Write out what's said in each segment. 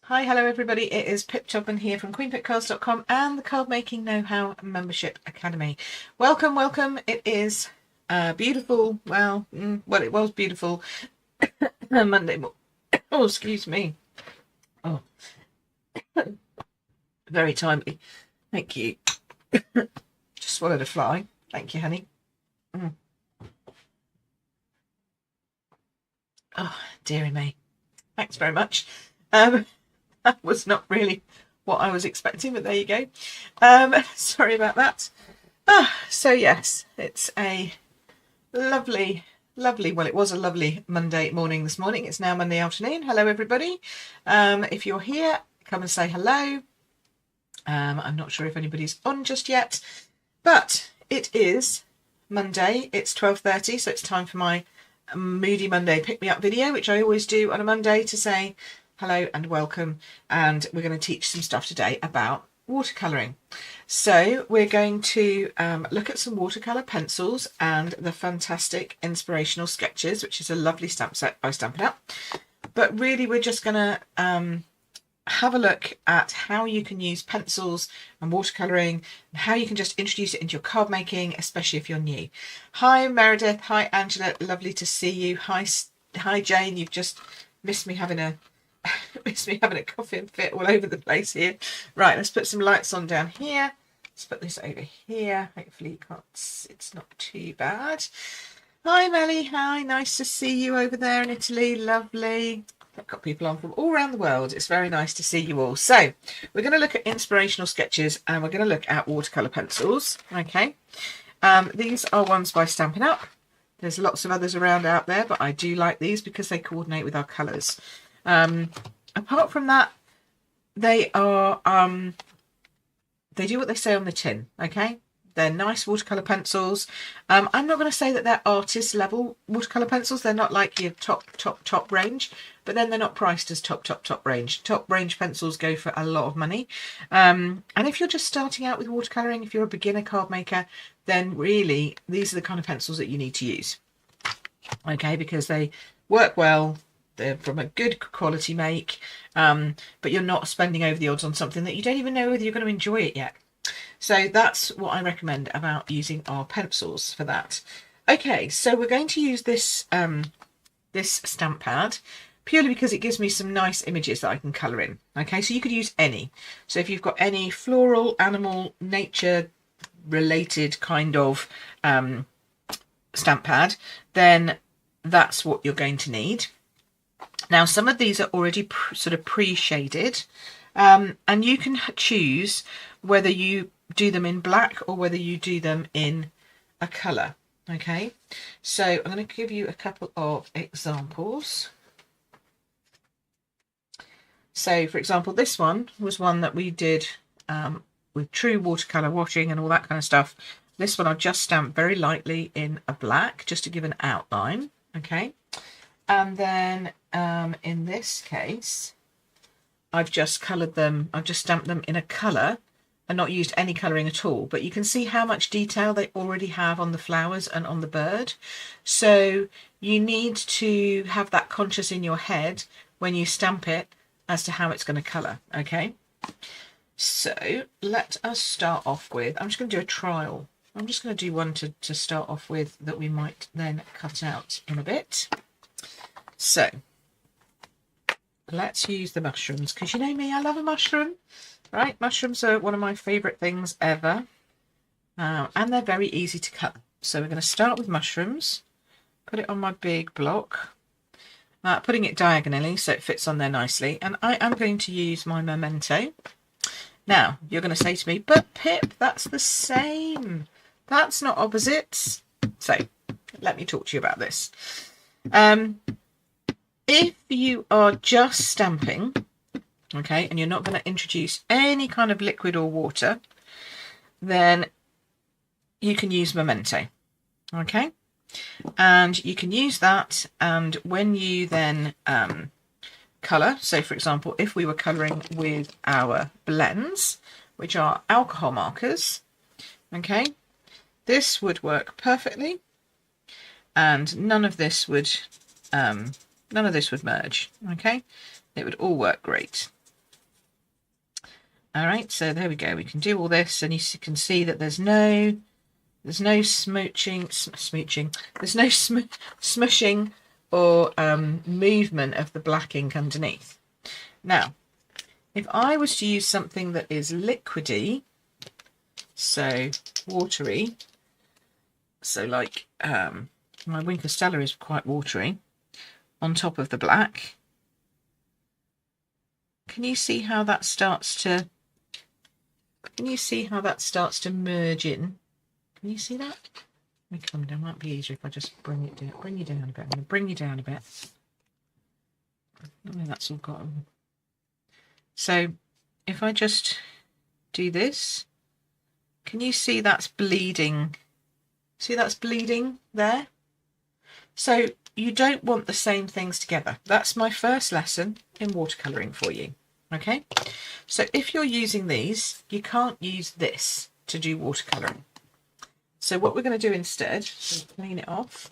Hi, hello everybody. It is Pip Tubman here from queenpipcards.com and the Card Making Know-How Membership Academy. Welcome, welcome. It is beautiful. Well, it was beautiful Monday morning. Oh, excuse me. Oh, very timely. Thank you. Just swallowed a fly. Thank you, honey. Oh, dearie me. Thanks very much. That was not really what I was expecting, but there you go. Sorry about that. So yes, it's a lovely, well, it was a lovely Monday morning this morning. It's now Monday afternoon. Hello, everybody. If you're here, come and say hello. I'm not sure if anybody's on just yet, but it is Monday. It's 12:30, so it's time for my Moody Monday Pick Me Up video, which I always do on a Monday to say hello and welcome, and we're going to teach some stuff today about watercolouring. So we're going to look at some watercolour pencils and the fantastic Inspirational Sketches, which is a lovely stamp set by Stampin' Up. But really we're just going to have a look at how you can use pencils and watercolouring and how you can just introduce it into your card making, especially if you're new. Hi Meredith, hi Angela, lovely to see you. Hi Jane, you've just missed me having a coughing fit all over the place here. Right, let's put some lights on down here. Let's put this over here. Hopefully you can't, it's not too bad. Hi Melly, hi, nice to see you over there in Italy, lovely. I've got people on from all around the world. It's very nice to see you all. So we're going to look at Inspirational Sketches and we're going to look at watercolour pencils. Okay, these are ones by Stampin' Up. There's lots of others around out there, but I do like these because they coordinate with our colours. Apart from that, they are they do what they say on the tin. Okay, they're nice watercolor pencils. I'm not going to say that they're artist level watercolor pencils. They're not like your top range, but then they're not priced as top range. Top range pencils go for a lot of money, and if you're just starting out with watercoloring, if you're a beginner card maker, then really these are the kind of pencils that you need to use. Okay, because they work well. They're from a good quality make, but you're not spending over the odds on something that you don't even know whether you're going to enjoy it yet. So that's what I recommend about using our pencils for that. Okay, so we're going to use this this stamp pad purely because it gives me some nice images that I can colour in. Okay, so you could use any. So if you've got any floral, animal, nature related kind of stamp pad, then that's what you're going to need. Now, some of these are already sort of pre-shaded, and you can choose whether you do them in black or whether you do them in a colour. Okay, so I'm going to give you a couple of examples. So, for example, this one was one that we did with true watercolour washing and all that kind of stuff. This one I've just stamped very lightly in a black just to give an outline. Okay. And then in this case, I've just coloured them, I've just stamped them in a colour and not used any colouring at all. But you can see how much detail they already have on the flowers and on the bird. So you need to have that conscious in your head when you stamp it as to how it's going to colour. Okay, so let us start off with, I'm just going to do a trial. I'm just going to do one to start off with that we might then cut out in a bit. So let's use the mushrooms, because you know me, I love a mushroom, right? Mushrooms are one of my favourite things ever, and they're very easy to cut. So we're going to start with mushrooms, put it on my big block, putting it diagonally so it fits on there nicely, and I am going to use my Memento. Now you're going to say to me, but Pip, that's the same, that's not opposites. So let me talk to you about this. If you are just stamping, okay, and you're not going to introduce any kind of liquid or water, then you can use Memento, okay? And you can use that, and when you then colour, so for example, if we were colouring with our blends, which are alcohol markers, okay, this would work perfectly, and none of this would merge. Okay, it would all work great. All right, so there we go. We can do all this, and you can see that there's no smooching. There's no smushing or movement of the black ink underneath. Now, if I was to use something that is liquidy, so watery, so like my Wink of Stella is quite watery, on top of the black, can you see how that starts to merge in? Can you see that? Let me come down. Might be easier if I just bring you down a bit. I'm going to bring you down a bit. I mean, that's all got. So if I just do this, can you see that's bleeding? See that's bleeding there? So you don't want the same things together. That's my first lesson in watercolouring for you. Okay, so if you're using these, you can't use this to do watercolouring. So what we're going to do instead is clean it off,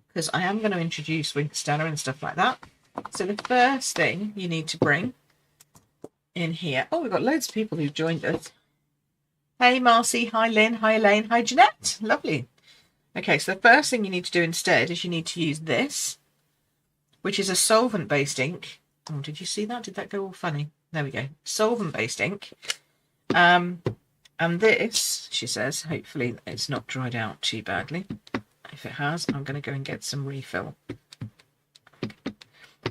because I am going to introduce Wink of Stella and stuff like that. So the first thing you need to bring in here. Oh, we've got loads of people who've joined us. Hey Marcy, hi Lynn, hi Elaine, hi Jeanette. Lovely. Okay, so the first thing you need to do instead is you need to use this, which is a solvent-based ink. Oh, did you see that? Did that go all funny? There we go. Solvent-based ink. And this, she says, hopefully it's not dried out too badly. If it has, I'm going to go and get some refill.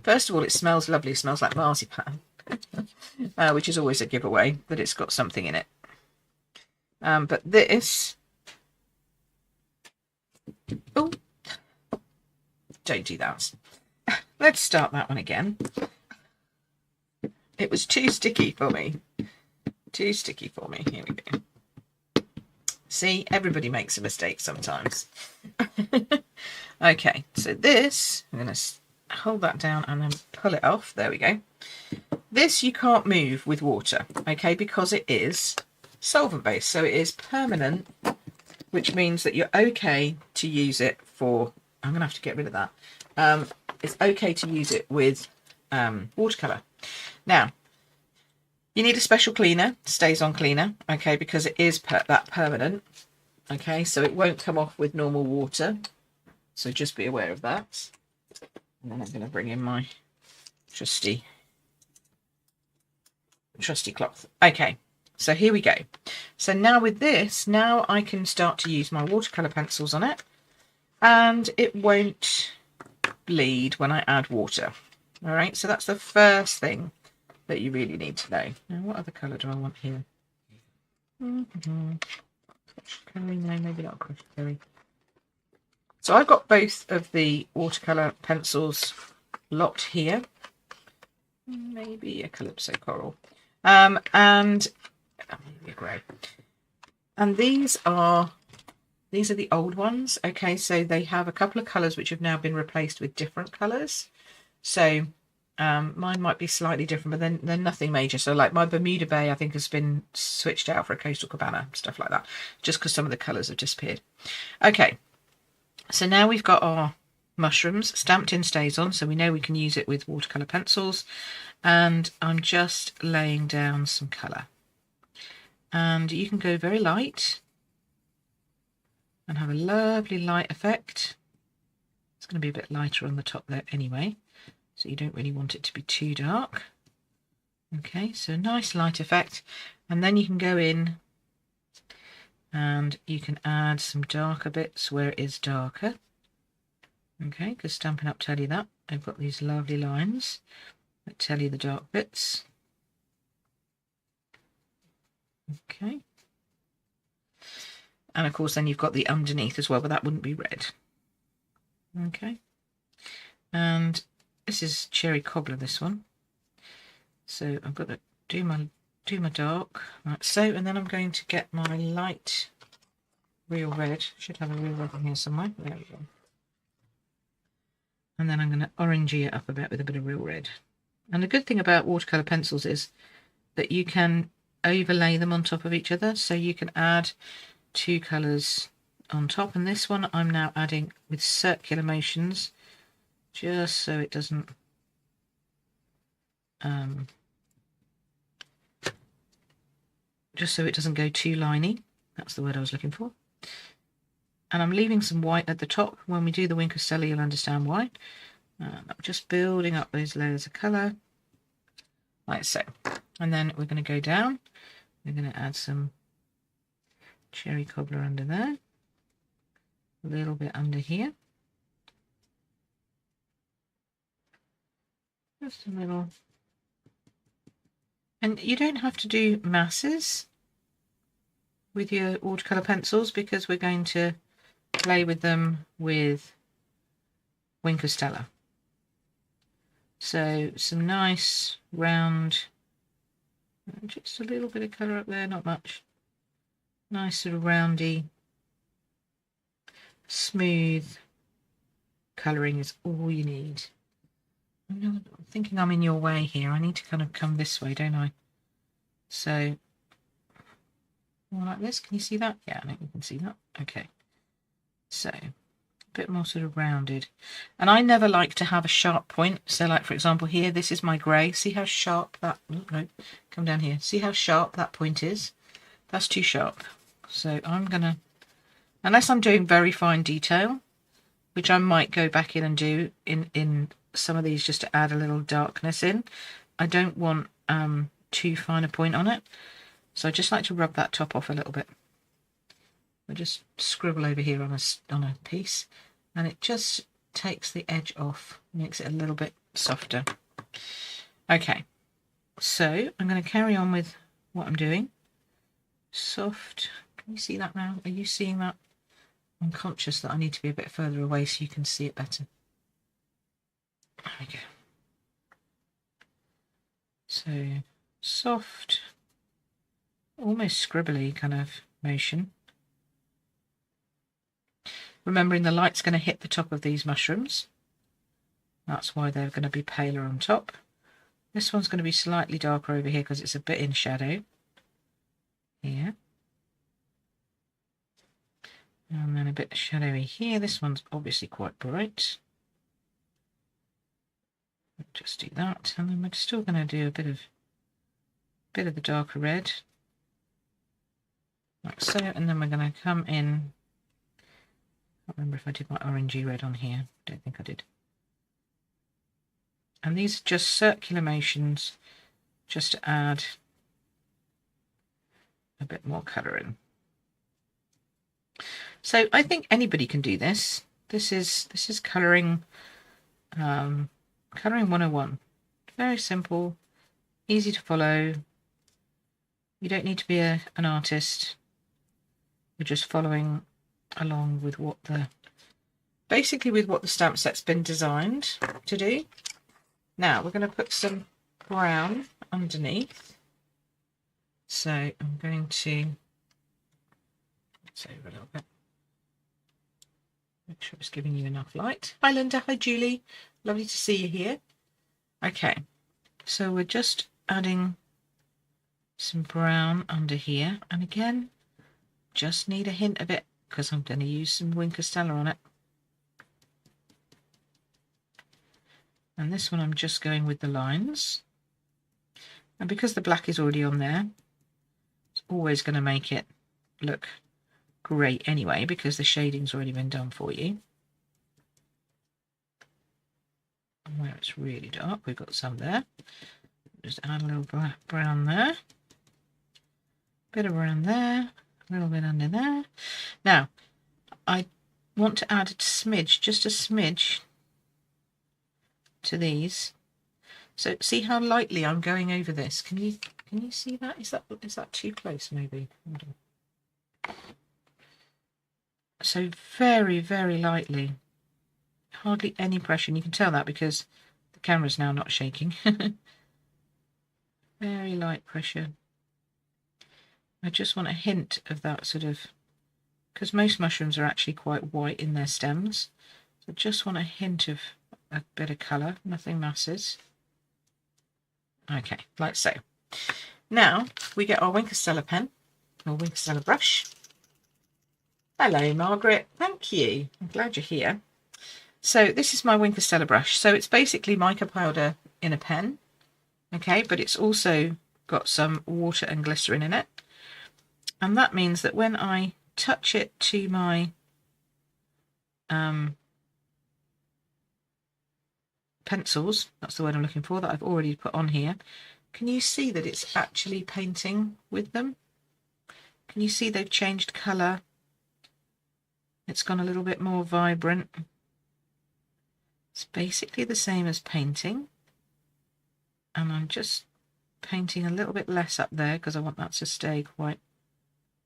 First of all, it smells lovely. It smells like marzipan, which is always a giveaway that it's got something in it. But this... Oh, don't do that. Let's start that one again. It was too sticky for me. Too sticky for me. Here we go. See, everybody makes a mistake sometimes. Okay, so this, I'm going to hold that down and then pull it off. There we go. This you can't move with water, okay, because it is solvent based, so it is permanent, which means that you're okay to use it for, I'm going to have to get rid of that. It's okay to use it with watercolour. Now, you need a special cleaner, Stays-On cleaner, okay, because it is that permanent, okay, so it won't come off with normal water, so just be aware of that. And then I'm going to bring in my trusty cloth. Okay, so here we go. So now with this, now I can start to use my watercolour pencils on it, and it won't bleed when I add water. All right, so that's the first thing that you really need to know. Now, what other colour do I want here? Curry, no, maybe not crushed curry. So I've got both of the watercolour pencils locked here. Maybe a Calypso Coral. And maybe a grey. And these are the old ones. Okay, so they have a couple of colours which have now been replaced with different colours. So mine might be slightly different, but they're nothing major. So like my Bermuda Bay, I think, has been switched out for a Coastal Cabana, stuff like that, just because some of the colours have disappeared. Okay, so now we've got our mushrooms stamped in Stays-On, so we know we can use it with watercolour pencils. And I'm just laying down some colour. And you can go very light and have a lovely light effect. It's going to be a bit lighter on the top there anyway, so you don't really want it to be too dark. Okay, so nice light effect, and then you can go in and you can add some darker bits where it is darker. Okay, because Stampin' Up tell you that. I've got these lovely lines that tell you the dark bits. Okay. And of course then you've got the underneath as well, but that wouldn't be red. Okay. And this is Cherry Cobbler, this one. So I've got to do my dark, like so, and then I'm going to get my light real red. Should have a real red in here somewhere. There we go. And then I'm going to orangey it up a bit with a bit of real red. And the good thing about watercolour pencils is that you can overlay them on top of each other, so you can add two colours on top. And this one I'm now adding with circular motions, just so it doesn't just so it doesn't go too liney. That's the word I was looking for. And I'm leaving some white at the top. When we do the Wink of Stella, you'll understand why. I'm just building up those layers of colour, like so. And then we're going to go down. We're going to add some cherry cobbler under there. A little bit under here. Just a little. And you don't have to do masses with your watercolour pencils because we're going to play with them with Wink of Stella. So some nice round, just a little bit of colour up there, not much. Nice sort of roundy, smooth colouring is all you need. I'm thinking I'm in your way here. I need to kind of come this way, don't I? So, more like this. Can you see that? Yeah, I think you can see that. Okay. So, a bit more sort of rounded. And I never like to have a sharp point. So, like, for example, here, this is my grey. See how sharp that... Oh, no, come down here. See how sharp that point is? That's too sharp. So, I'm going to... Unless I'm doing very fine detail, which I might go back in and do in some of these just to add a little darkness in. I don't want too fine a point on it, so I just like to rub that top off a little bit. I just scribble over here on a piece, and it just takes the edge off, makes it a little bit softer. Okay, so I'm going to carry on with what I'm doing. Soft. Can you see that now? Are you seeing that? I'm conscious that I need to be a bit further away so you can see it better. There we go. So, soft, almost scribbly kind of motion. Remembering the light's going to hit the top of these mushrooms. That's why they're going to be paler on top. This one's going to be slightly darker over here because it's a bit in shadow. Here. And then a bit shadowy here. This one's obviously quite bright. Just do that, and then we're still going to do a bit of the darker red, like so. And then we're going to come in. I can't remember if I did my orangey red on here. I don't think I did. And these are just circular motions, just to add a bit more colour in. So I think anybody can do this. This is colouring. Colouring 101. Very simple, easy to follow. You don't need to be an artist. You're just following along with what basically with what the stamp set's been designed to do. Now we're going to put some brown underneath. So I'm going to over a little bit. Make sure it's giving you enough light. Hi Linda, hi Julie. Lovely to see you here. Okay, so we're just adding some brown under here. And again, just need a hint of it because I'm going to use some Wink of Stella on it. And this one I'm just going with the lines. And because the black is already on there, it's always going to make it look great anyway because the shading's already been done for you. Where it's really dark, we've got some there. Just add a little brown there, bit of brown there, a little bit under there. Now I want to add a smidge, just a smidge to these. So see how lightly I'm going over this. Can you see that? Is that too close maybe? Hold on. So very, very lightly. Hardly any pressure, and you can tell that because the camera's now not shaking. Very light pressure. I just want a hint of that sort of, because most mushrooms are actually quite white in their stems. So I just want a hint of a bit of colour, nothing masses. Okay, like so. Now we get our Wink of Stella pen, or Wink of Stella brush. Hello Margaret, thank you. I'm glad you're here. So this is my Wink of Stella brush. So it's basically mica powder in a pen, okay, but it's also got some water and glycerin in it. And that means that when I touch it to my pencils, that's the word I'm looking for, that I've already put on here, can you see that it's actually painting with them? Can you see they've changed colour? It's gone a little bit more vibrant. It's basically the same as painting, and I'm just painting a little bit less up there because I want that to stay quite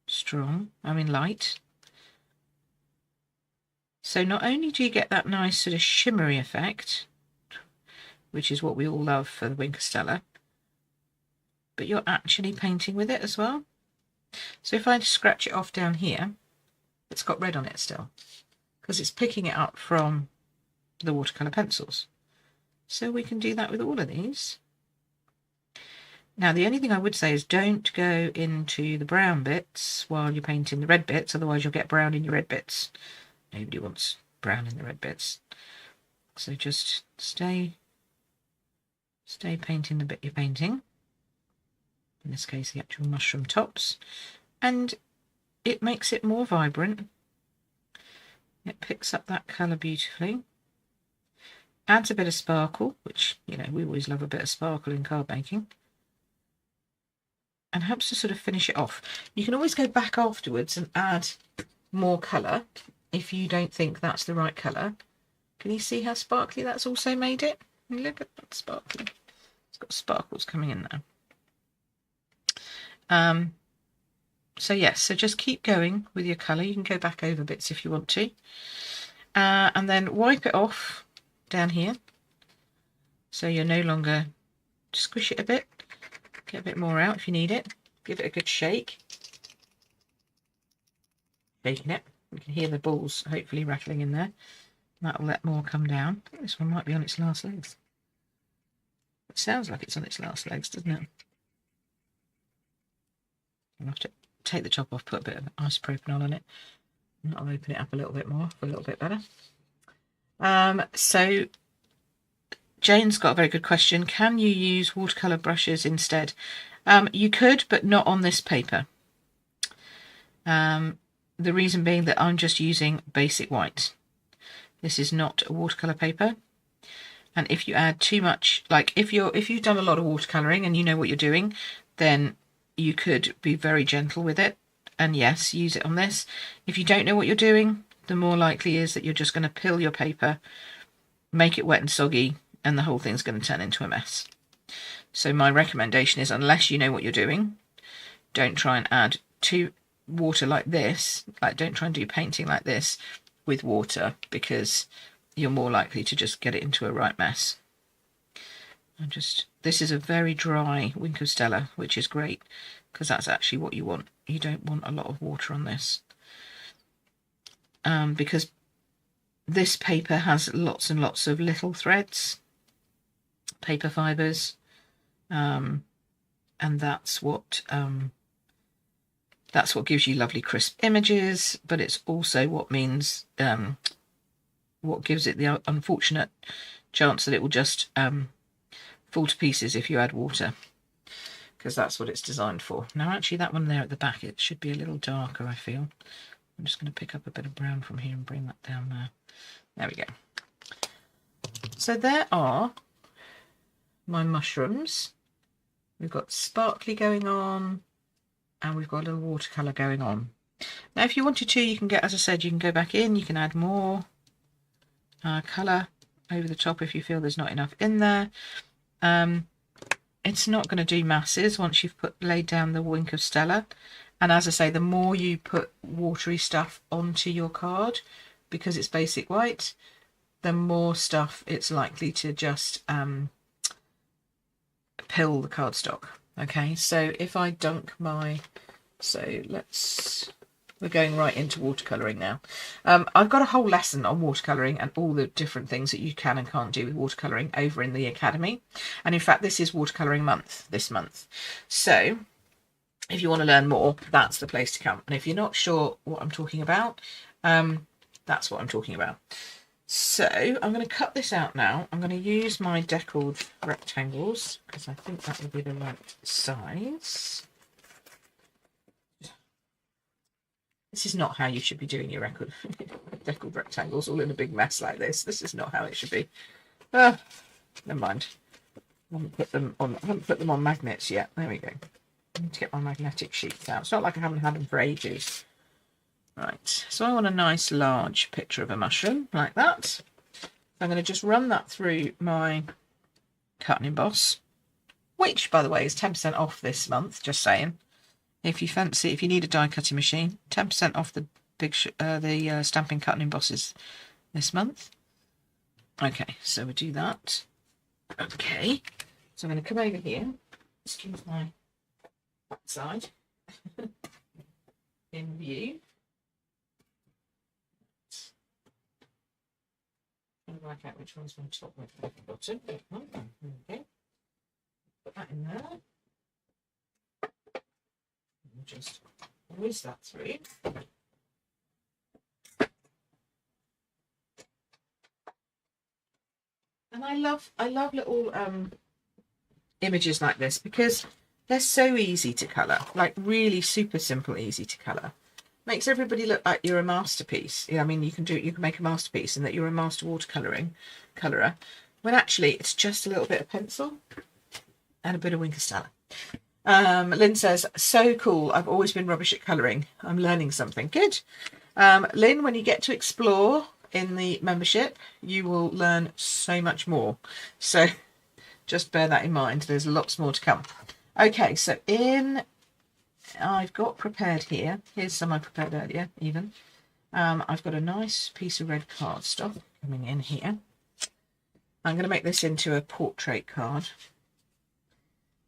strong, light. So not only do you get that nice sort of shimmery effect, which is what we all love for the Wink of Stella, but you're actually painting with it as well. So if I scratch it off down here, it's got red on it still, because it's picking it up from the watercolour pencils. So we can do that with all of these. Now the only thing I would say is don't go into the brown bits while you're painting the red bits, otherwise you'll get brown in your red bits. Nobody wants brown in the red bits. So just stay painting the bit you're painting. In this case the actual mushroom tops. And it makes it more vibrant. It picks up that colour beautifully. Adds a bit of sparkle, which, you know, we always love a bit of sparkle in card making. And helps to sort of finish it off. You can always go back afterwards and add more colour if you don't think that's the right colour. Can you see how sparkly that's also made it? Look at that sparkly. It's got sparkles coming in there. So yes, so just keep going with your colour. You can go back over bits if you want to. And then wipe it off down here. So you're no longer, squish it a bit. Get a bit more out if you need it. Give it a good shake. Shaking it. You can hear the balls hopefully rattling in there. That'll let more come down. I think this one might be on its last legs. It sounds like it's on its last legs, doesn't it? I'll have to take the top off, put a bit of isopropanol on it. And I'll open it up a little bit more for a little bit better. So Jane's got a very good question. Can you use watercolour brushes instead? You could, but not on this paper. The reason being that I'm just using basic white. This is not a watercolour paper. And if you add too much, like if you've done a lot of watercolouring and you know what you're doing, then you could be very gentle with it. And yes, use it on this. If you don't know what you're doing, the more likely is that you're just going to pill your paper, make it wet and soggy, and the whole thing's going to turn into a mess. So my recommendation is, unless you know what you're doing, don't try and add to water like this. Like, don't try and do painting like this with water, because you're more likely to just get it into a right mess. This is a very dry Wink of Stella, which is great, because that's actually what you want. You don't want a lot of water on this. Because this paper has lots and lots of little threads, paper fibres, and that's what gives you lovely crisp images, but it's also what means what gives it the unfortunate chance that it will just fall to pieces if you add water, because that's what it's designed for. Now actually that one there at the back, it should be a little darker, I feel. I'm just going to pick up a bit of brown from here and bring that down there. There we go. So there are my mushrooms. We've got sparkly going on, and we've got a little watercolour going on. Now if you wanted to, you can get, as I said, you can go back in, you can add more colour over the top if you feel there's not enough in there. It's not going to do masses once you've laid down the Wink of Stella. And as I say, the more you put watery stuff onto your card, because it's basic white, the more stuff it's likely to just pill the cardstock. Okay, so if I dunk my... we're going right into watercolouring now. I've got a whole lesson on watercolouring and all the different things that you can and can't do with watercolouring over in the Academy. And in fact, this is watercolouring month this month. So if you want to learn more, that's the place to come. And if you're not sure what I'm talking about, that's what I'm talking about. So I'm going to cut this out now. I'm going to use my deckled rectangles, because I think that will be the right size. This is not how you should be doing your deckled rectangles all in a big mess like this. This is not how it should be. Never mind. I haven't put them on magnets yet. There we go. I need to get my magnetic sheets out. It's not like I haven't had them for ages. Right, so I want a nice large picture of a mushroom like that. I'm going to just run that through my cut and emboss, which, by the way, is 10% off this month, just saying. If you fancy, if you need a die cutting machine, 10% off the Stampin' Cut and Embosses this month. Okay, so we do that. Okay, so I'm going to come over here. Excuse my backside in view. Trying to work out which one's my top, which one's my bottom. Okay, put that in there. And just whiz that through. And I love little images like this because they're so easy to colour, like really super simple, easy to colour. Makes everybody look like you're a masterpiece. Yeah, I mean, you can make a masterpiece and that you're a master colourer, when actually it's just a little bit of pencil and a bit of Wink of Stella. Lynn says, so cool. I've always been rubbish at colouring. I'm learning something. Good. Lynn, when you get to explore in the membership, you will learn so much more. So just bear that in mind. There's lots more to come. Okay, so I've got prepared here. Here's some I prepared earlier, even. I've got a nice piece of red cardstock coming in here. I'm going to make this into a portrait card.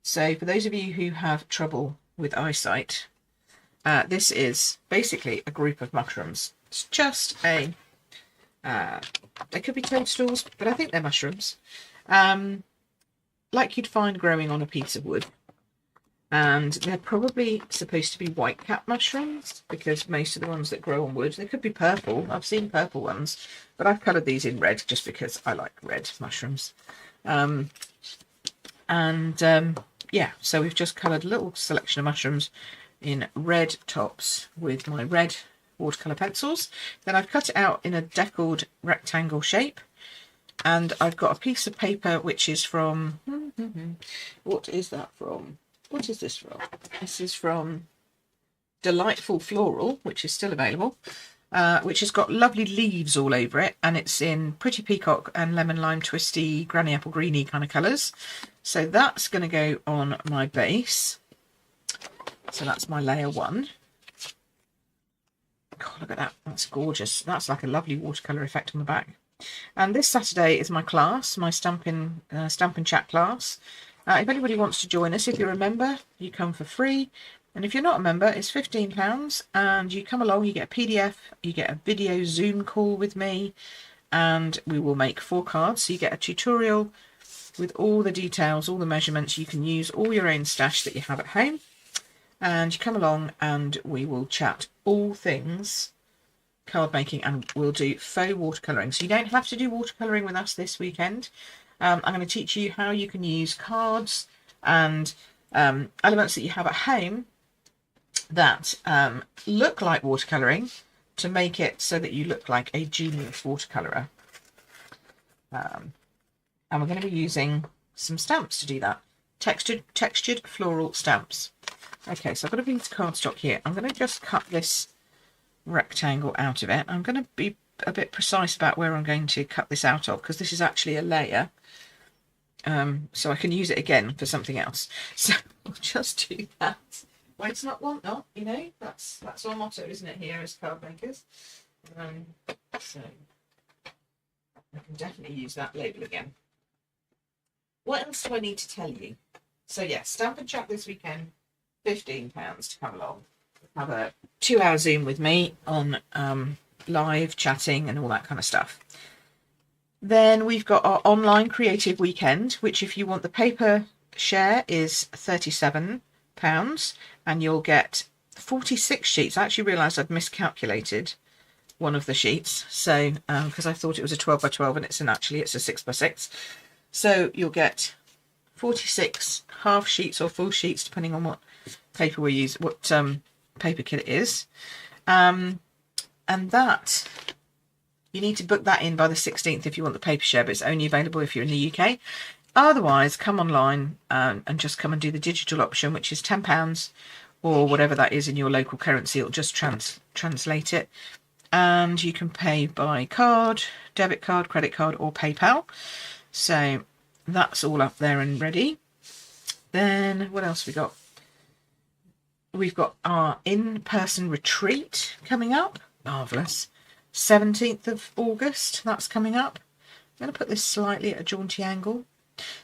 So for those of you who have trouble with eyesight, this is basically a group of mushrooms. It's just they could be toadstools, but I think they're mushrooms. Like you'd find growing on a piece of wood. And they're probably supposed to be white cap mushrooms because most of the ones that grow on wood, they could be purple. I've seen purple ones, but I've coloured these in red just because I like red mushrooms. Yeah, so we've just coloured a little selection of mushrooms in red tops with my red watercolour pencils. Then I've cut it out in a deckled rectangle shape. And I've got a piece of paper which is from... What is that from? What is this from? This is from Delightful Floral, which is still available, which has got lovely leaves all over it, and it's in Pretty Peacock and Lemon Lime Twisty, Granny Apple Greeny kind of colours. So that's going to go on my base. So that's my layer one. God, look at that. That's gorgeous. That's like a lovely watercolour effect on the back. And this Saturday is my class, my Stampin' Chat class. If anybody wants to join us, if you're a member, you come for free. And if you're not a member, it's £15. And you come along, you get a PDF, you get a video Zoom call with me, and we will make 4 cards. So you get a tutorial with all the details, all the measurements. You can use all your own stash that you have at home. And you come along and we will chat all things card making, and we'll do faux watercolouring. So you don't have to do watercolouring with us this weekend. I'm going to teach you how you can use cards and elements that you have at home that look like watercolouring to make it so that you look like a genius watercolorer. And we're going to be using some stamps to do that. Textured floral stamps. Okay, so I've got a piece of cardstock here. I'm going to just cut this rectangle out of it. I'm going to be a bit precise about where I'm going to cut this out of, because this is actually a layer, so I can use it again for something else. So we'll just do that. Well, it's not want not, you know, that's our motto, isn't it, here as card makers. So I can definitely use that label again. What else do I need to tell you? So yeah, Stampin' Chat this weekend, £15 to come along. Have a 2-hour Zoom with me on live chatting and all that kind of stuff. Then we've got our online creative weekend, which if you want the paper share is £37, and you'll get 46 sheets. I actually realised I'd miscalculated one of the sheets, so because I thought it was a 12 by 12 and it's a 6 by 6. So you'll get 46 half sheets or full sheets depending on what paper we use, what paper kit it is. And that, you need to book that in by the 16th if you want the paper share, but it's only available if you're in the UK. Otherwise, come online and just come and do the digital option, which is £10 or whatever that is in your local currency. It'll just translate it. And you can pay by card, debit card, credit card, or PayPal. So that's all up there and ready. Then what else we got? We've got our in-person retreat coming up. Marvellous. 17th of August, that's coming up. I'm going to put this slightly at a jaunty angle.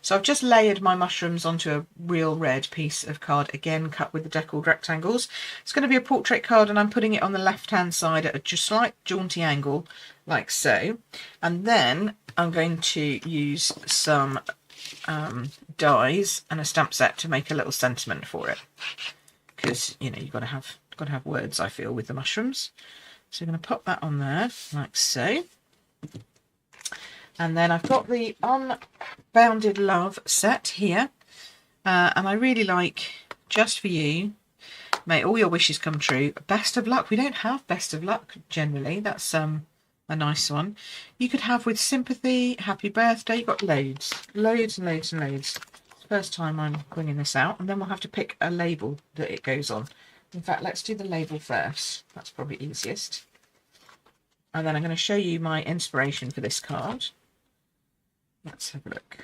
So I've just layered my mushrooms onto a real red piece of card, again cut with the deckled rectangles. It's going to be a portrait card, and I'm putting it on the left-hand side at a just slight jaunty angle, like so. And then I'm going to use some dies and a stamp set to make a little sentiment for it, because you know you've got to have words, I feel, with the mushrooms. So I'm going to pop that on there like so. And then I've got the Unbounded Love set here. And I really like Just For You. May all your wishes come true. Best of Luck. We don't have Best of Luck generally. That's a nice one. You could have With Sympathy, Happy Birthday. You've got loads. Loads and loads and loads. It's the first time I'm bringing this out. And then we'll have to pick a label that it goes on. In fact, let's do the label first. That's probably easiest. And then I'm going to show you my inspiration for this card. Let's have a look.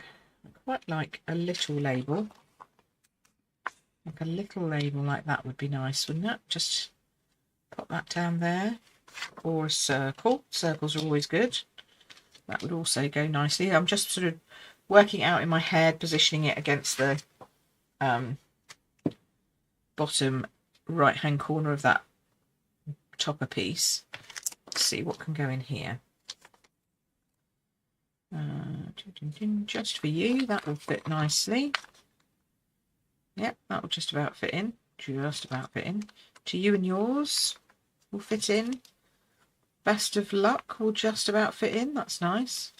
I quite like a little label. Like a little label like that would be nice, wouldn't it? Just pop that down there. Or a circle. Circles are always good. That would also go nicely. I'm just sort of working out in my head, positioning it against the bottom right-hand corner of that topper piece. Let's see what can go in here. Just For You, that will fit nicely. Yep, that will just about fit in. Just about fit in. To You and Yours will fit in. Best of Luck will just about fit in. That's nice.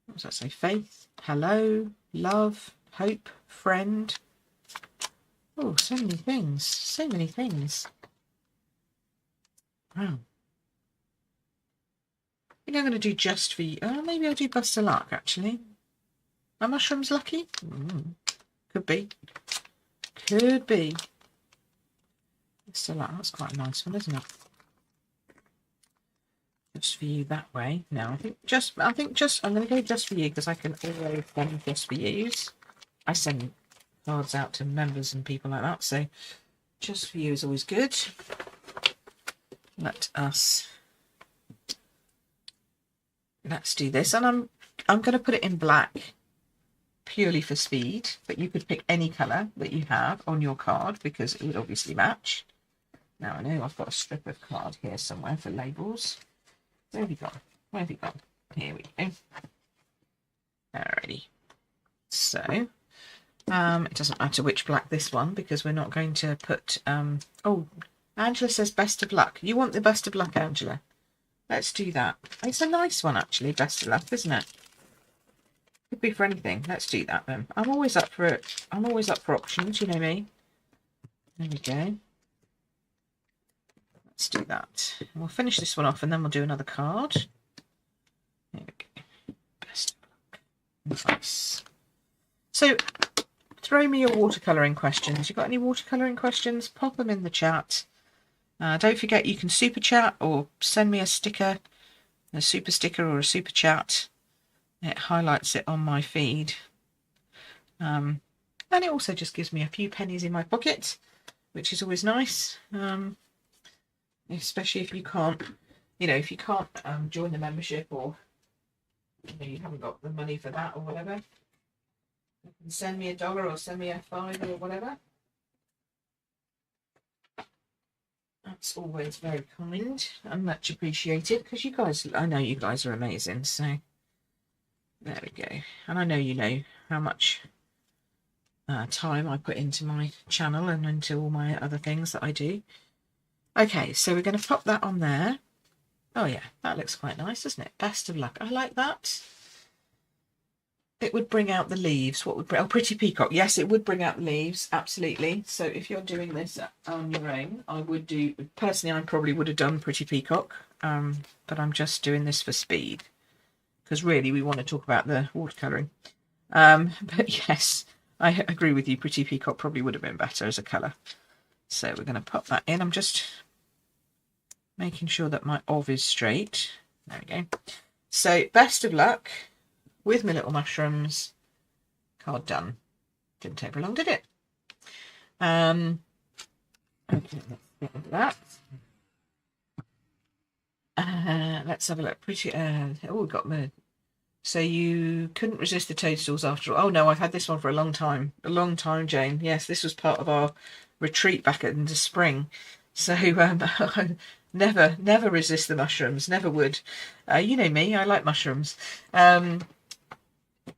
What does that say? Faith, Hello, Love, Hope, Friend. Oh, so many things. So many things. Wow. I think I'm going to do Just For You. Oh, maybe I'll do Best of Luck, actually. Are mushrooms lucky? Could be. Could be. Best of Luck. That's quite a nice one, isn't it? Just For You that way. No, I think I'm going to go Just For You because I can always send Just For Yous. I send cards out to members and people like that, so Just For You is always good. Let's do this, and I'm going to put it in black purely for speed, but you could pick any colour that you have on your card because it would obviously match. Now I know I've got a strip of card here somewhere for labels. Where have you gone? Where have you gone? Here we go. Alrighty. So it doesn't matter which black this one because we're not going to put oh, Angela says Best of Luck. You want the Best of Luck, Angela? Let's do that. It's a nice one, actually, Best of Luck, isn't it? Could be for anything. Let's do that then. I'm always up for it. I'm always up for options, you know me. There we go. Let's do that. And we'll finish this one off and then we'll do another card. There we go. Best of Luck. Nice. So, throw me your watercolouring questions. You got any watercolouring questions? Pop them in the chat. Don't forget you can super chat or send me a sticker, a super sticker or a super chat. It highlights it on my feed. And it also just gives me a few pennies in my pocket, which is always nice. Especially if you can't, if you can't join the membership or you haven't got the money for that or whatever. You can send me $1 or send me a $5 or whatever. That's always very kind and much appreciated because you guys, I know you guys are amazing. So there we go. And I know you know how much time I put into my channel and into all my other things that I do. Okay, so we're going to pop that on there. Oh yeah, that looks quite nice, doesn't it? Best of Luck. I like that. it would bring out the leaves. What would bring, oh, Pretty Peacock. Yes, it would bring out the leaves, absolutely. So if you're doing this on your own, I would do, personally, I probably would have done Pretty Peacock, but I'm just doing this for speed, because really we want to talk about the watercolouring. But yes, I agree with you, Pretty Peacock probably would have been better as a colour. So we're going to pop that in. I'm just making sure that my of is straight. There we go. So best of luck with my little mushrooms. Card done. Didn't take very long, did it? Okay, let's get into that. Let's have a look. Pretty. Oh, we've got the. So you couldn't resist the toadstools after all. Oh no, I've had this one for a long time. A long time, Jane. Yes, this was part of our retreat back in the spring. So never resist the mushrooms. Never would. You know me. I like mushrooms.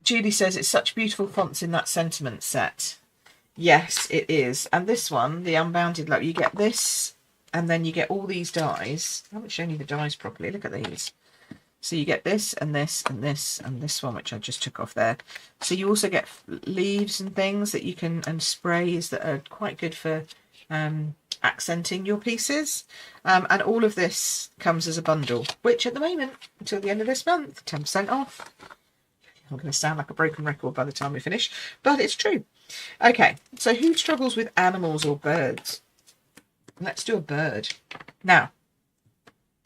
Julie says it's such beautiful fonts in that sentiment set. Yes, it is. And this one, the Unbounded Love, you get this, and then you get all these dies. I haven't shown you the dies properly. Look at these. So you get this and this and this and this one, which I just took off there. So you also get leaves and things that you can, and sprays that are quite good for accenting your pieces. And all of this comes as a bundle, which at the moment, until the end of this month, 10% off. I'm going to sound like a broken record by the time we finish, but it's true. Okay, so who struggles with animals or birds? Let's do a bird. Now,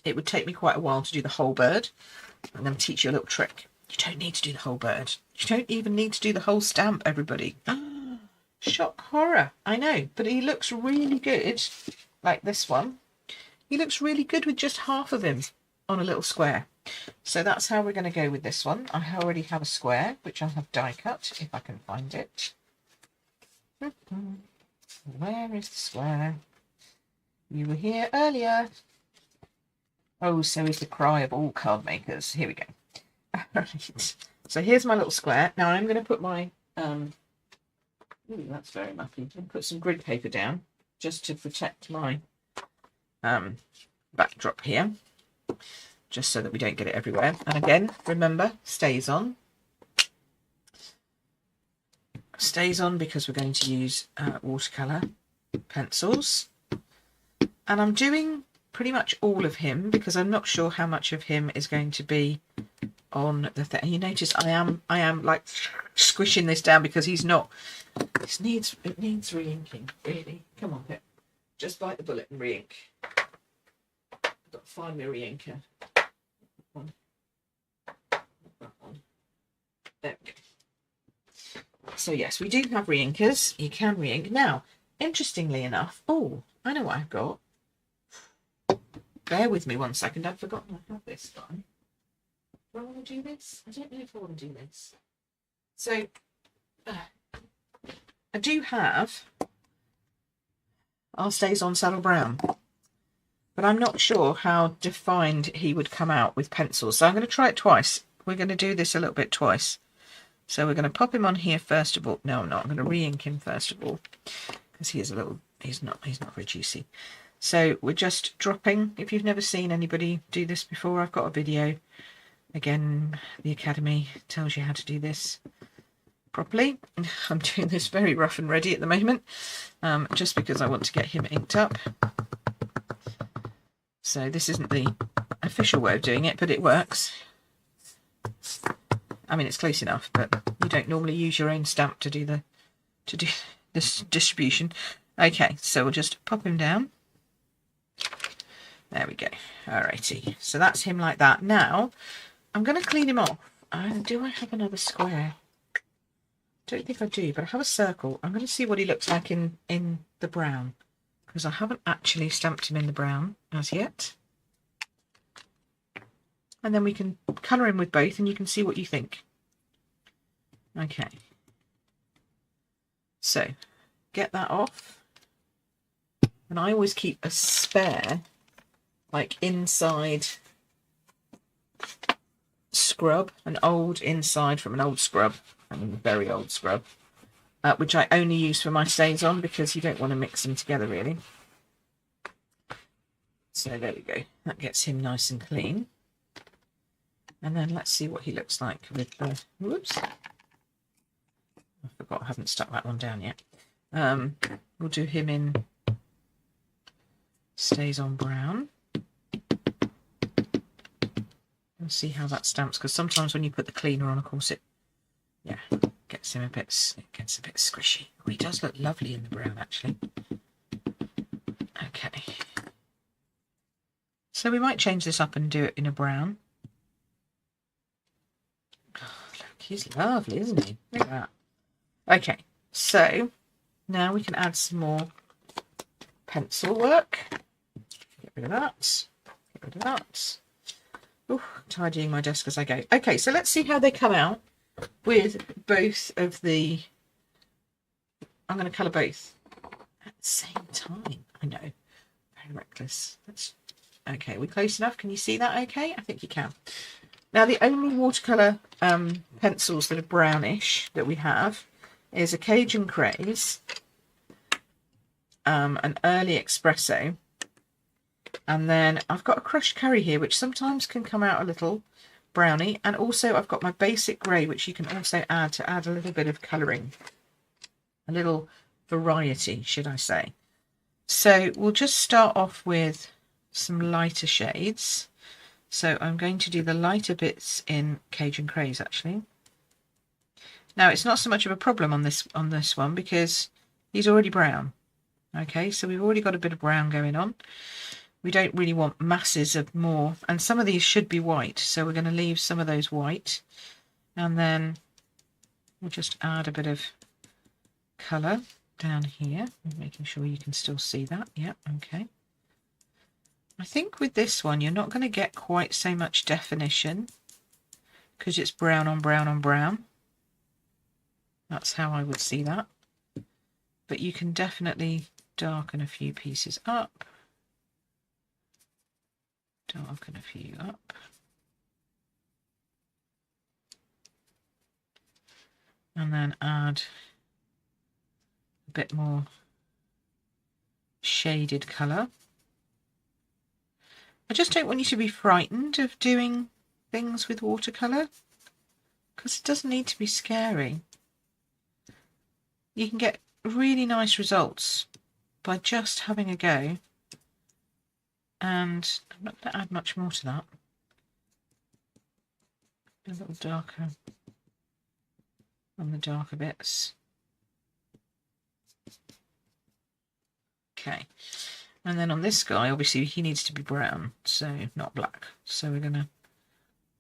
it would take me quite a while to do the whole bird. I'm going to teach you a little trick. You don't need to do the whole bird. You don't even need to do the whole stamp, everybody. Shock horror. I know, but he looks really good, like this one. He looks really good with just half of him on a little square. So that's how we're going to go with this one. I already have a square, which I have die cut, if I can find it. Where is the square? You were here earlier. Oh, so is the cry of all card makers. Here we go. Right. So here's my little square. Now I'm going to put my... ooh, that's very muffy. I'm going to put some grid paper down, just to protect my backdrop here. Just so that we don't get it everywhere. And again, remember, stays on. Stays on because we're going to use watercolour pencils. And I'm doing pretty much all of him because I'm not sure how much of him is going to be on the thing. You notice I am like squishing this down because he's not. It needs re-inking, really. Come on, Pip. Just bite the bullet and re-ink. I've got to find my re-inker. That one. There we go. So yes, we do have re-inkers. You can re-ink. Now, interestingly enough, oh, I know what I've got. Bear with me 1 second. I've forgotten I have this guy. Do I want to do this? I don't know if I want to do this. So, I do have our Stays On Saddle Brown, but I'm not sure how defined he would come out with pencils. So I'm going to try it twice. We're going to do this a little bit twice. So we're going to pop him on here first of all. No, I'm not. I'm going to re-ink him first of all because he is a little. He's not very juicy. So we're just dropping. If you've never seen anybody do this before, I've got a video. Again, the Academy tells you how to do this properly. I'm doing this very rough and ready at the moment, just because I want to get him inked up. So this isn't the official way of doing it, but it works. I mean, it's close enough, but you don't normally use your own stamp to do this distribution. Okay, so we'll just pop him down. There we go. Alrighty, so that's him like that. Now I'm going to clean him off. Do I have another square? Don't think I do, but I have a circle. I'm going to see what he looks like in the brown, because I haven't actually stamped him in the brown as yet. And then we can colour him with both and you can see what you think. Okay. So, get that off. And I always keep a spare, like inside scrub, an old inside from an old scrub, I mean a very old scrub, which I only use for my Stays On because you don't want to mix them together really. So there we go. That gets him nice and clean. And then let's see what he looks like with the, whoops, forgot I haven't stuck that one down yet. We'll do him in Stays on Brown. And see how that stamps, because sometimes when you put the cleaner on, of course, it gets a bit squishy. Oh, he does look lovely in the brown, actually. Okay. So we might change this up and do it in a brown. Oh, look, he's lovely, isn't he? Look at that. Okay, so now we can add some more pencil work. Get rid of that. Get rid of that. Ooh, tidying my desk as I go. Okay, so let's see how they come out with both of the... I'm going to colour both at the same time. I know, very reckless. Okay, we're close enough. Can you see that okay? I think you can. Now, the only watercolour pencils that are brownish that we have is a Cajun Craze, an Early Espresso, and then I've got a crushed curry here, which sometimes can come out a little browny, and also I've got my basic grey, which you can also add to add a little bit of colouring, a little variety, should I say. So we'll just start off with some lighter shades. So I'm going to do the lighter bits in Cajun Craze, actually. Now, it's not so much of a problem on this one because he's already brown. Okay, so we've already got a bit of brown going on. We don't really want masses of more, and some of these should be white, so we're going to leave some of those white, and then we'll just add a bit of colour down here, making sure you can still see that. Yeah, okay. I think with this one you're not going to get quite so much definition because it's brown on brown on brown. That's how I would see that, but you can definitely darken a few pieces up. Darken a few up. And then add a bit more shaded colour. I just don't want you to be frightened of doing things with watercolour, because it doesn't need to be scary. You can get really nice results by just having a go. And I'm not going to add much more to that. A little darker on the darker bits. Okay, and then on this guy, obviously he needs to be brown, so not black. So we're going to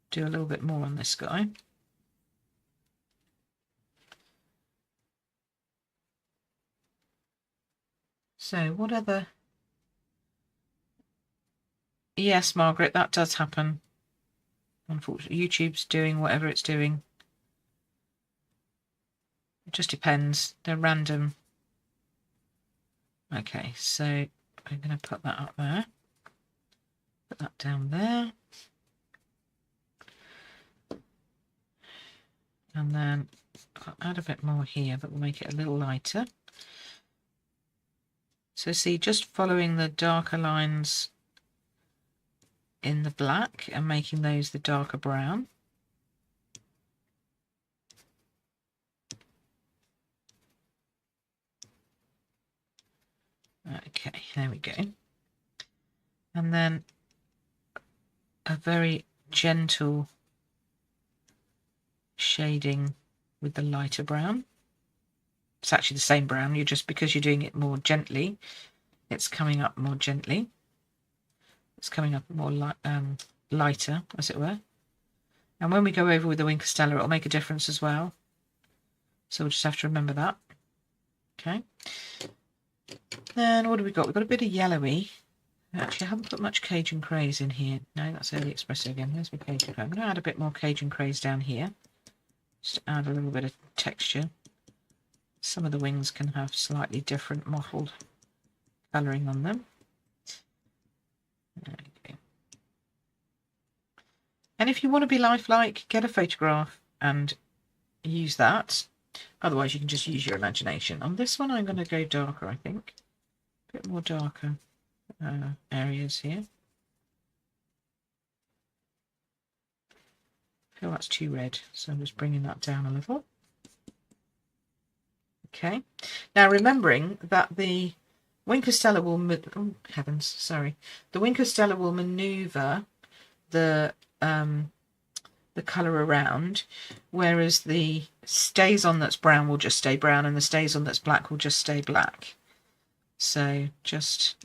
do a little bit more on this guy. So what other... Yes, Margaret, that does happen. Unfortunately, YouTube's doing whatever it's doing. It just depends. They're random. Okay, so I'm going to put that up there. Put that down there. And then I'll add a bit more here, but we'll make it a little lighter. So see, just following the darker lines in the black and making those the darker brown. Okay, there we go. And then a very gentle shading with the lighter brown. It's actually the same brown, you're just, because you're doing it more gently, it's coming up more gently. It's coming up more lighter, as it were. And when we go over with the Wink of Stella, it'll make a difference as well. So we'll just have to remember that. Okay. Then what have we got? We've got a bit of yellowy. Actually, I haven't put much Cajun Craze in here. No, that's Early Espresso again. There's my Cajun Craze. I'm going to add a bit more Cajun Craze down here. Just to add a little bit of texture. Some of the wings can have slightly different mottled colouring on them. There we go. And if you want to be lifelike, get a photograph and use that. Otherwise, you can just use your imagination. On this one, I'm going to go darker, I think. A bit more darker areas here. I feel that's too red, so I'm just bringing that down a little. Okay, now remembering that the Wing Costella will, oh heavens, sorry, the Wing Costella will manoeuvre the colour around, whereas the stays on that's brown will just stay brown and the stays on that's black will just stay black. So just,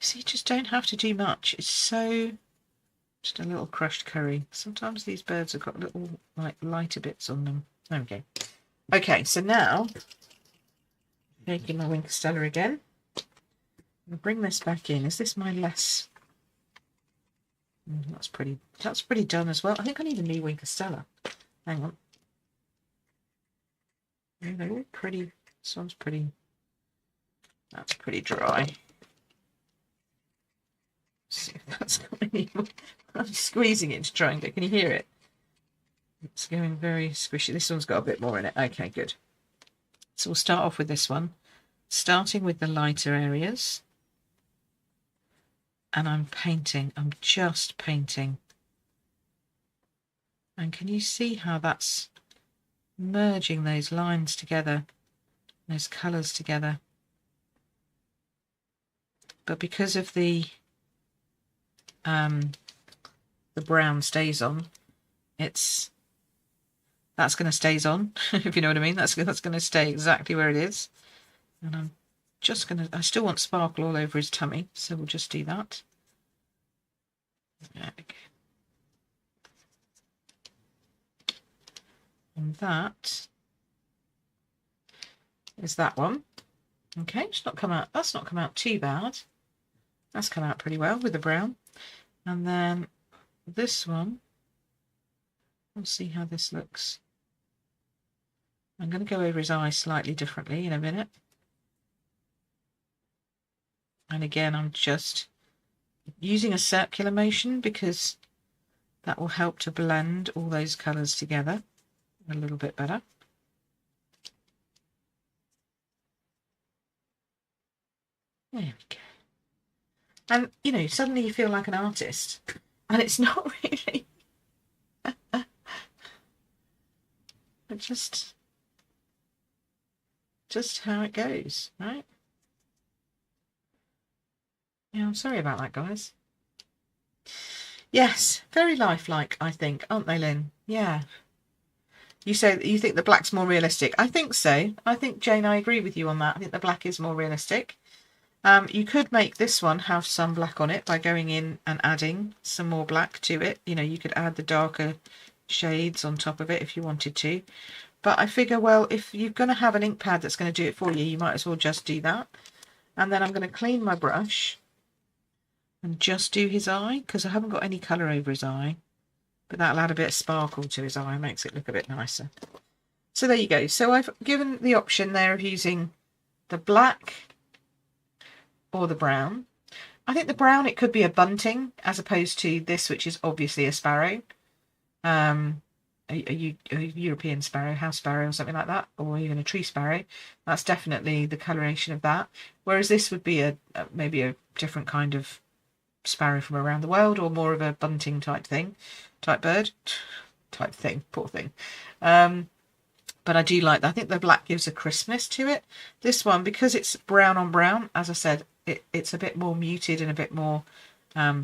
see, just don't have to do much. It's so, just a little crushed curry. Sometimes these birds have got little like lighter bits on them. There we go. Okay, so now taking my Wing Costella again. I'll bring this back in. Is this my less? That's pretty done as well. I think I need a new Wing Costella. Hang on. They're all pretty. This one's pretty. That's pretty dry. Let's see if that's got any more. I'm squeezing it to try and get. Can you hear it? It's going very squishy. This one's got a bit more in it. Okay, good. So we'll start off with this one, starting with the lighter areas. And I'm painting. I'm just painting. And can you see how that's merging those lines together, those colours together? But because of the brown stays on, that's going to stays on, if you know what I mean. That's going to stay exactly where it is. And I'm just going to, I still want sparkle all over his tummy, so we'll just do that. There we go. And that is that one. Okay, it's not come out, that's not come out too bad. That's come out pretty well with the brown. And then this one, we'll see how this looks. I'm going to go over his eye slightly differently in a minute. And again, I'm just using a circular motion because that will help to blend all those colours together a little bit better. There we go. And, you know, suddenly you feel like an artist. And it's not really. But just how it goes, right? Yeah, I'm sorry about that, guys. Yes, very lifelike, I think, aren't they, Lynn? Yeah. You say that you think the black's more realistic. I think so. I think, Jane, I agree with you on that. I think the black is more realistic. You could make this one have some black on it by going in and adding some more black to it. You know, you could add the darker shades on top of it if you wanted to. But I figure, well, if you're going to have an ink pad that's going to do it for you, you might as well just do that. And then I'm going to clean my brush and just do his eye, because I haven't got any colour over his eye. But that'll add a bit of sparkle to his eye, makes it look a bit nicer. So there you go. So I've given the option there of using the black or the brown. I think the brown, it could be a bunting as opposed to this, which is obviously a sparrow. A European sparrow, house sparrow or something like that, or even a tree sparrow. That's definitely the coloration of that. Whereas this would be maybe a different kind of sparrow from around the world, or more of a bunting type bird, poor thing. But I do like that. I think the black gives a crispness to it. This one, because it's brown on brown, as I said, it's a bit more muted and a bit more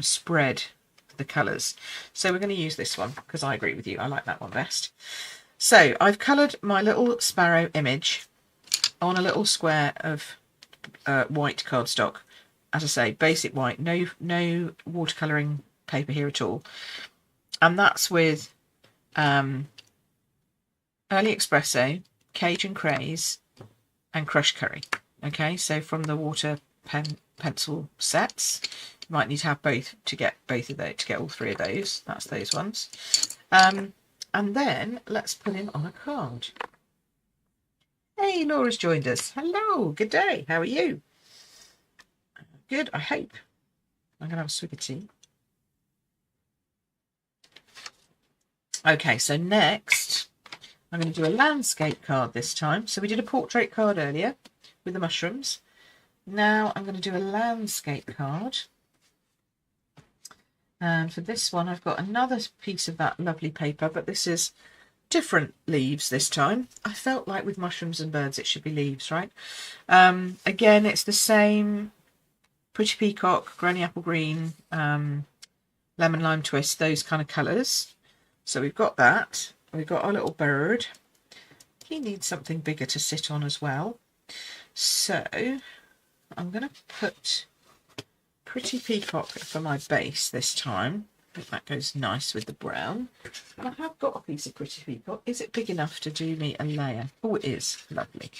spread, the colours. So we're going to use this one because I agree with you. I like that one best. So I've coloured my little sparrow image on a little square of white cardstock. As I say, basic white, no watercolouring paper here at all. And that's with Early Espresso, Cajun Craze and Crushed Curry. Okay, so from the water pencil sets, you might need to have both to get both of those, to get all three of those. That's those ones. And then let's put him on a card. Hey, Laura's joined us. Hello, good day. How are you? Good, I hope. I'm going to have a swig of tea. Okay, so next I'm going to do a landscape card this time. So we did a portrait card earlier with the mushrooms. Now I'm going to do a landscape card. And for this one, I've got another piece of that lovely paper, but this is different leaves this time. I felt like with mushrooms and birds it should be leaves, right? Again, it's the same Pretty Peacock, Granny Apple Green, Lemon Lime Twist, those kind of colours. So we've got that. We've got our little bird. He needs something bigger to sit on as well. So I'm going to put Pretty Peacock for my base this time. I think that goes nice with the brown. And I have got a piece of Pretty Peacock. Is it big enough to do me a layer? Oh, it is. Lovely.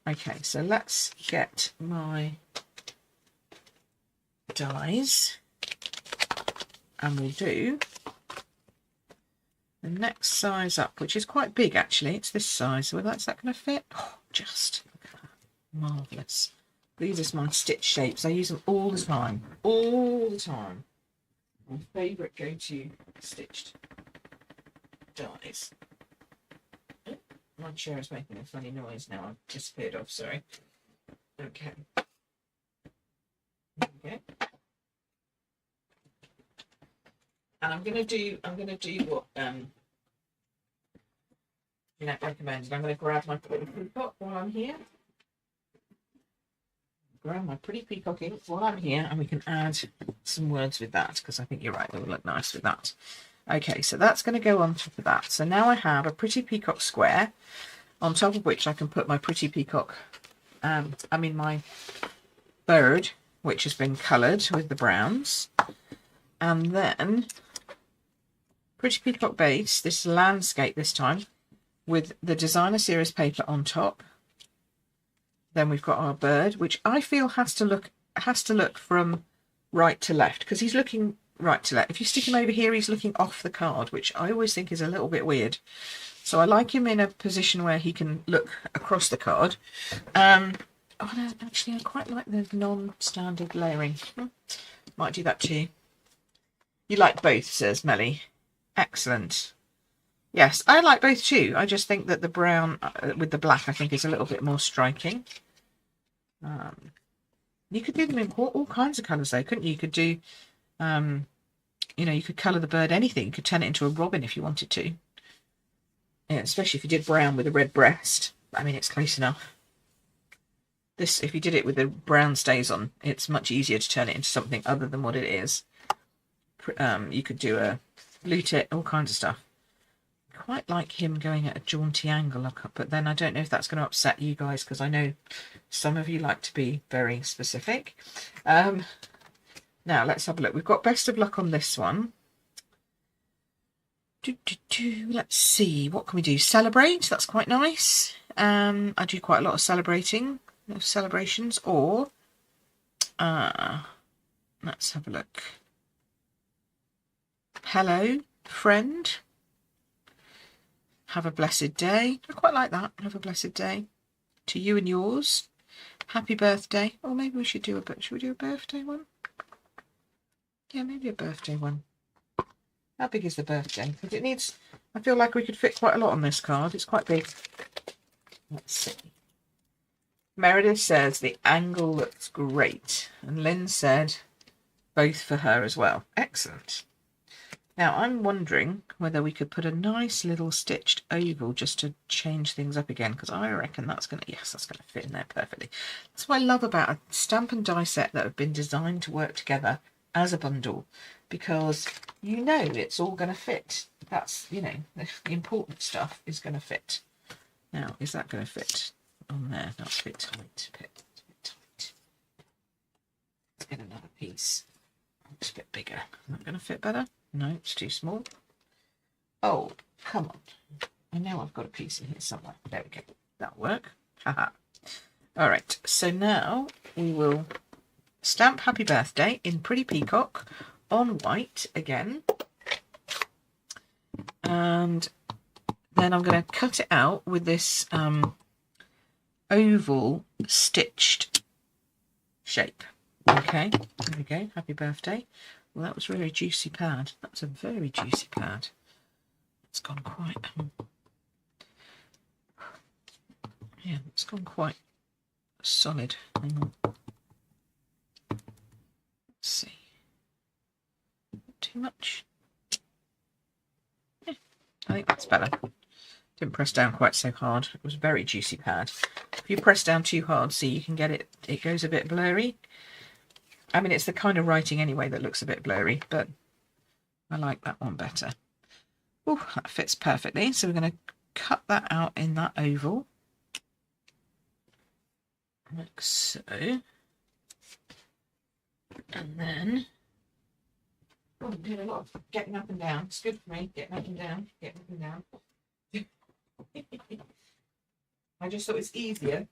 Okay, so let's get my dies, and we'll do the next size up, which is quite big actually. It's this size. Well, is that going to fit? Oh, just marvellous. These are my stitch shapes. I use them all the time. All the time. My favourite go-to stitched dies. Oh, my chair is making a funny noise now. I've disappeared off, sorry. Okay. Okay. And I'm gonna do what Jeanette recommended. I'm gonna grab my pretty peacock while I'm here. Grab my pretty peacock ink while I'm here, and we can add some words with that, because I think you're right, they will look nice with that. Okay, so that's going to go on top of that. So now I have a pretty peacock square, on top of which I can put my pretty peacock, my bird, which has been coloured with the browns. And then Pretty Peacock base, this landscape this time, with the designer series paper on top. Then we've got our bird, which I feel has to look from right to left, because he's looking right to left. If you stick him over here, he's looking off the card, which I always think is a little bit weird. So I like him in a position where he can look across the card. Oh no, actually I quite like the non-standard layering. Might do that too. You like both, says Melly. Excellent. Yes, I like both too. I just think that the brown with the black, I think, is a little bit more striking. You could do them in all kinds of colours though, couldn't you? You could do, you could colour the bird anything. You could turn it into a robin if you wanted to. Yeah, especially if you did brown with a red breast. I mean, it's close enough. This, if you did it with the brown stays on, it's much easier to turn it into something other than what it is. You could do a blue tip, all kinds of stuff. Quite like him going at a jaunty angle, but then I don't know if that's going to upset you guys, because I know some of you like to be very specific. Now let's have a look. We've got best of luck on this one. Let's see, what can we do? Celebrate, that's quite nice. I do quite a lot of celebrations, or let's have a look. Hello, friend. Have a blessed day. I quite like that. Have a blessed day to you and yours. Happy birthday. Or maybe we should do a birthday one? Yeah, maybe a birthday one. How big is the birthday? Because it needs, I feel like we could fit quite a lot on this card. It's quite big. Let's see. Meredith says the angle looks great. And Lynn said both for her as well. Excellent. Now, I'm wondering whether we could put a nice little stitched oval just to change things up again, because I reckon that's going to fit in there perfectly. That's what I love about a stamp and die set that have been designed to work together as a bundle, because it's all going to fit. That's, the important stuff is going to fit. Now, is that going to fit on there? That's a bit tight. Let's get another piece. It's a bit bigger. Is that going to fit better? No, it's too small. Oh, come on. I know I've got a piece in here somewhere. There we go. That'll work. Haha. All right. So now we will stamp Happy Birthday in Pretty Peacock on white again. And then I'm going to cut it out with this oval stitched shape. Okay. There we go. Happy Birthday. Well, that was a very juicy pad. That's a very juicy pad. It's gone quite... yeah, it's gone quite solid. Hang on. Let's see. Not too much. Yeah, I think that's better. Didn't press down quite so hard. It was a very juicy pad. If you press down too hard, see, you can get it, it goes a bit blurry. I mean, it's the kind of writing anyway that looks a bit blurry, but I like that one better. Oh, that fits perfectly. So we're going to cut that out in that oval. Like so. And then, oh, I'm doing a lot of getting up and down. It's good for me, getting up and down, getting up and down. I just thought it's easier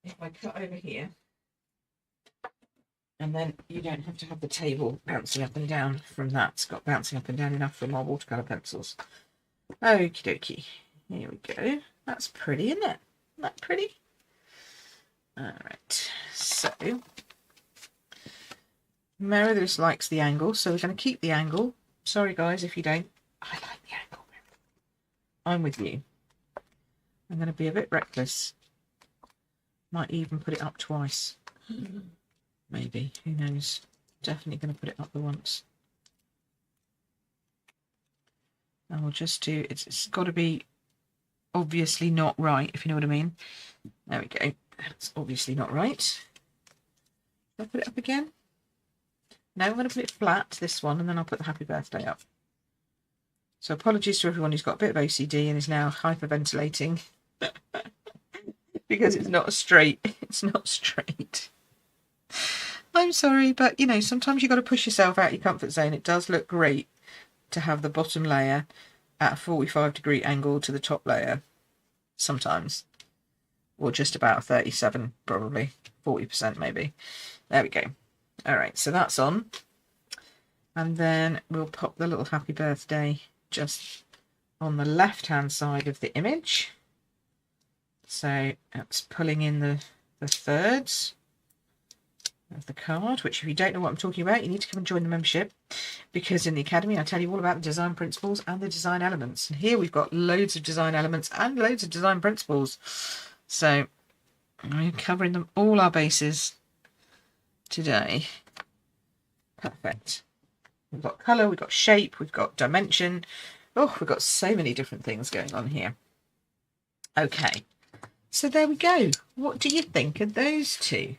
if I cut over here, and then you don't have to have the table bouncing up and down from that. It's got bouncing up and down enough from our watercolour pencils. Okie dokie. Here we go. That's pretty, isn't it? Isn't that pretty? Alright, so Meredith likes the angle, so we're going to keep the angle. Sorry guys if you don't. I like the angle. I'm with you. I'm going to be a bit reckless. Might even put it up twice. Maybe. Who knows? Definitely going to put it up the once. And we'll just do... It's got to be obviously not right, if you know what I mean. There we go. That's obviously not right. Should I put it up again? No, I'm going to put it flat, this one, and then I'll put the happy birthday up. So apologies to everyone who's got a bit of OCD and is now hyperventilating because it's not straight. It's not straight. I'm sorry, but you know, sometimes you've got to push yourself out your comfort zone. It does look great to have the bottom layer at a 45-degree angle to the top layer sometimes, or just about 37, probably 40% maybe. There we go. All right, so that's on, and then we'll pop the little happy birthday just on the left hand side of the image. So that's pulling in the thirds of the card, which if you don't know what I'm talking about, you need to come and join the membership, because in the Academy I tell you all about the design principles and the design elements. And here we've got loads of design elements and loads of design principles. So we're covering them all our bases today. Perfect. We've got colour, we've got shape, we've got dimension. Oh, we've got so many different things going on here. Okay, so there we go. What do you think of those two?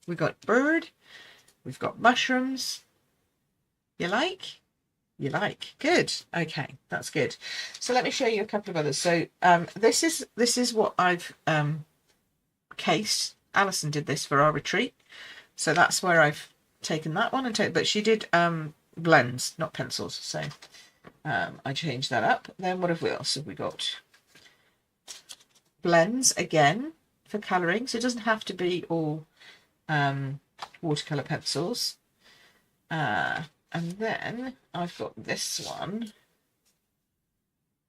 We've got bird, we've got mushrooms. You like? You like. Good. Okay, that's good. So let me show you a couple of others. So this is what I've cased. Alison did this for our retreat. So that's where I've taken that one and but she did blends, not pencils, so I changed that up. Then what else have we got? Blends again for colouring, so it doesn't have to be all watercolour pencils. And then I've got this one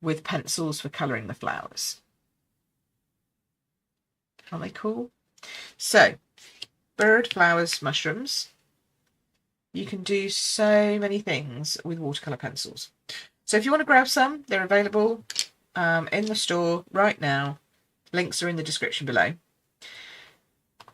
with pencils for colouring the flowers. Aren't they cool? So bird, flowers, mushrooms. You can do so many things with watercolour pencils. So if you want to grab some, they're available in the store right now. Links are in the description below.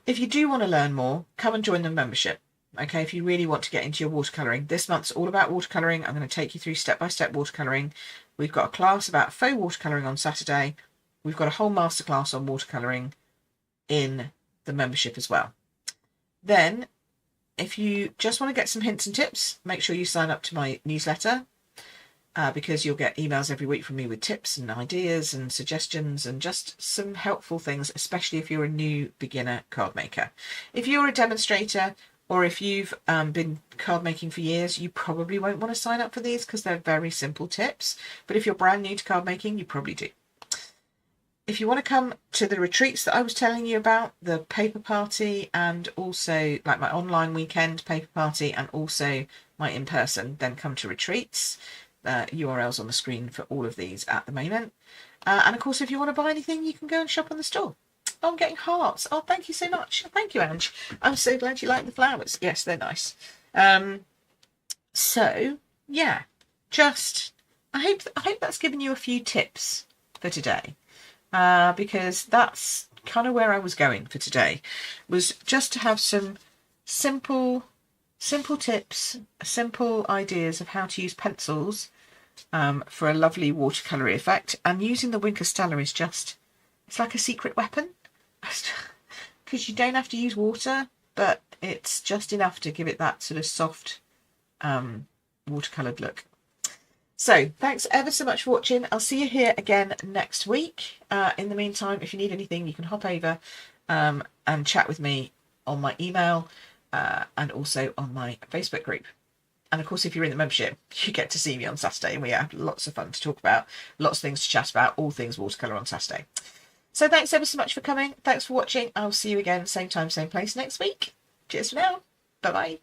If you do want to learn more, come and join the membership. Okay, if you really want to get into your watercolouring. This month's all about watercolouring. I'm going to take you through step-by-step watercolouring. We've got a class about faux watercolouring on Saturday. We've got a whole masterclass on watercolouring in the membership as well. Then, if you just want to get some hints and tips, make sure you sign up to my newsletter because you'll get emails every week from me with tips and ideas and suggestions and just some helpful things, especially if you're a new beginner card maker. If you're a demonstrator or if you've been card making for years, you probably won't want to sign up for these because they're very simple tips. But if you're brand new to card making, you probably do. If you want to come to the retreats that I was telling you about, the paper party and also like my online weekend paper party and also my in-person, then come to retreats. URLs on the screen for all of these at the moment. And of course, if you want to buy anything, you can go and shop on the store. Oh, I'm getting hearts. Oh, thank you so much. Thank you, Ange. I'm so glad you like the flowers. Yes, they're nice. So, yeah, just I hope that's given you a few tips for today. Because that's kind of where I was going for today, was just to have some simple tips, simple ideas of how to use pencils for a lovely watercolour effect. And using the Wink of Stella is just, it's like a secret weapon, because you don't have to use water, but it's just enough to give it that sort of soft watercoloured look. So thanks ever so much for watching. I'll see you here again next week. In the meantime, if you need anything, you can hop over and chat with me on my email and also on my Facebook group. And of course, if you're in the membership, you get to see me on Saturday, and we have lots of fun to talk about, lots of things to chat about, all things watercolour on Saturday. So thanks ever so much for coming. Thanks for watching. I'll see you again, same time, same place next week. Cheers for now. Bye-bye.